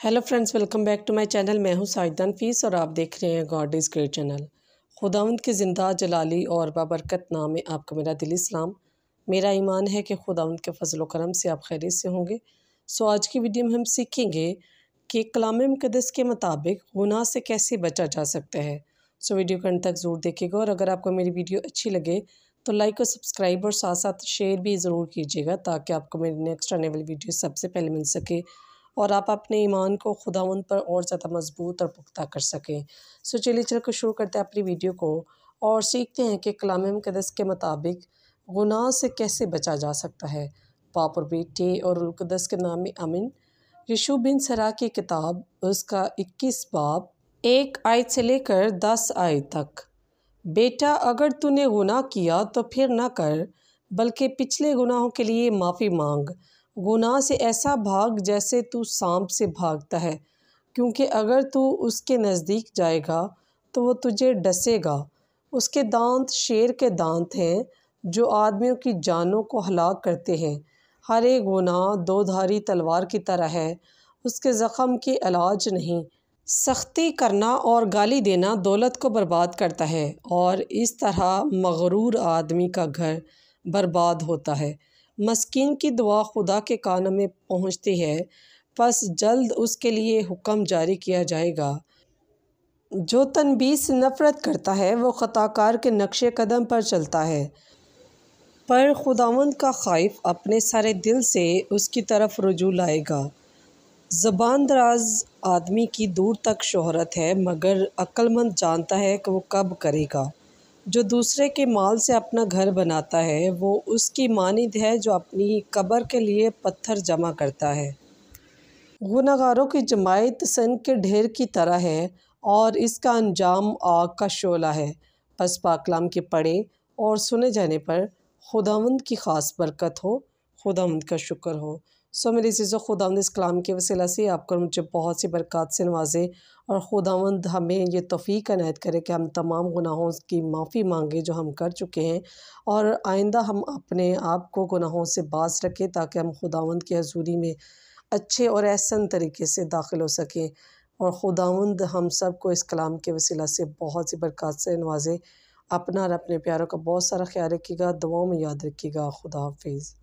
Hello friends, welcome back to my channel. मैं हूं साजिदा नफीस और आप देख रहे हैं गॉड इज़ ग्रेट चैनल। खुदावंद के ज़िंदा जलाली और बाबरकत नाम में आपका मेरा दिली सलाम। मेरा ईमान है कि खुदावंद के फजल व करम से आप खैरियत से होंगे। आज की वीडियो में हम सीखेंगे कि कलाम मुक़द्दस के मुताबिक गुनाह से कैसे बचा जा सकता है। वीडियो के अंत तक ज़रूर देखिएगा और अगर आपको मेरी वीडियो अच्छी लगे तो लाइक और सब्सक्राइब और साथ साथ शेयर भी ज़रूर कीजिएगा ताकि आपको मेरी नेक्स्ट आने वाली वीडियो सबसे पहले मिल सके और आप अपने ईमान को खुदावंद पर और ज़्यादा मजबूत और पुख्ता कर सकें। चलिए चलकर शुरू करते हैं अपनी वीडियो को और सीखते हैं कि कलाम मुक़द्दस के मुताबिक गुनाह से कैसे बचा जा सकता है। बाप और बेटे और रूह कुद्दस के नाम में आमीन। यशूअ बिन सरा की किताब उसका 21 बाब 1 आयत से लेकर 10 आयत तक। बेटा, अगर तूने गुनाह किया तो फिर ना कर, बल्कि पिछले गुनाहों के लिए माफ़ी मांग। गुनाह से ऐसा भाग जैसे तू सांप से भागता है, क्योंकि अगर तू उसके नज़दीक जाएगा तो वो तुझे डसेगा। उसके दांत शेर के दांत हैं जो आदमियों की जानों को हलाक करते हैं। हर एक गुनाह दो धारी तलवार की तरह है, उसके ज़ख़म की इलाज नहीं। सख्ती करना और गाली देना दौलत को बर्बाद करता है और इस तरह मगरूर आदमी का घर बर्बाद होता है। मस्कीन की दुआ खुदा के कानों में पहुँचती है, बस जल्द उसके लिए हुक्म जारी किया जाएगा। जो तनबीह से नफ़रत करता है वो ख़ताकार के नक्शे कदम पर चलता है, पर खुदावंद का ख़ाइफ अपने सारे दिल से उसकी तरफ रुजू लाएगा। ज़बान दराज आदमी की दूर तक शोहरत है, मगर अक्लमंद जानता है कि वो कब करेगा। जो दूसरे के माल से अपना घर बनाता है वो उसकी मानिंद है जो अपनी कब्र के लिए पत्थर जमा करता है। गुनहगारों की जमायत सन के ढेर की तरह है और इसका अंजाम आग का शोला है। बस पाकलाम के पढ़े और सुने जाने पर खुदावंद की ख़ास बरकत हो, खुदावंद का शुक्र हो। मेरी चीज़ों, खुदावंद इस कलाम के वसीला से आपको मुझे बहुत सी बरकत से नवाजे और खुदावंद हमें ये तौफ़ीक इनायत करे कि हम तमाम गुनाहों की माफ़ी मांगे जो हम कर चुके हैं और आइंदा हम अपने आप को गुनाहों से बाज रखें ताकि हम खुदावंद की हज़ूरी में अच्छे और एहसन तरीके से दाखिल हो सकें। और खुदावंद हम सब को इस कलाम के वसीला से बहुत सी बरकत से नवाजे। अपना और अपने प्यारों का बहुत सारा ख्याल रखिएगा, दुआओं में याद रखिएगा। खुदा हाफिज़।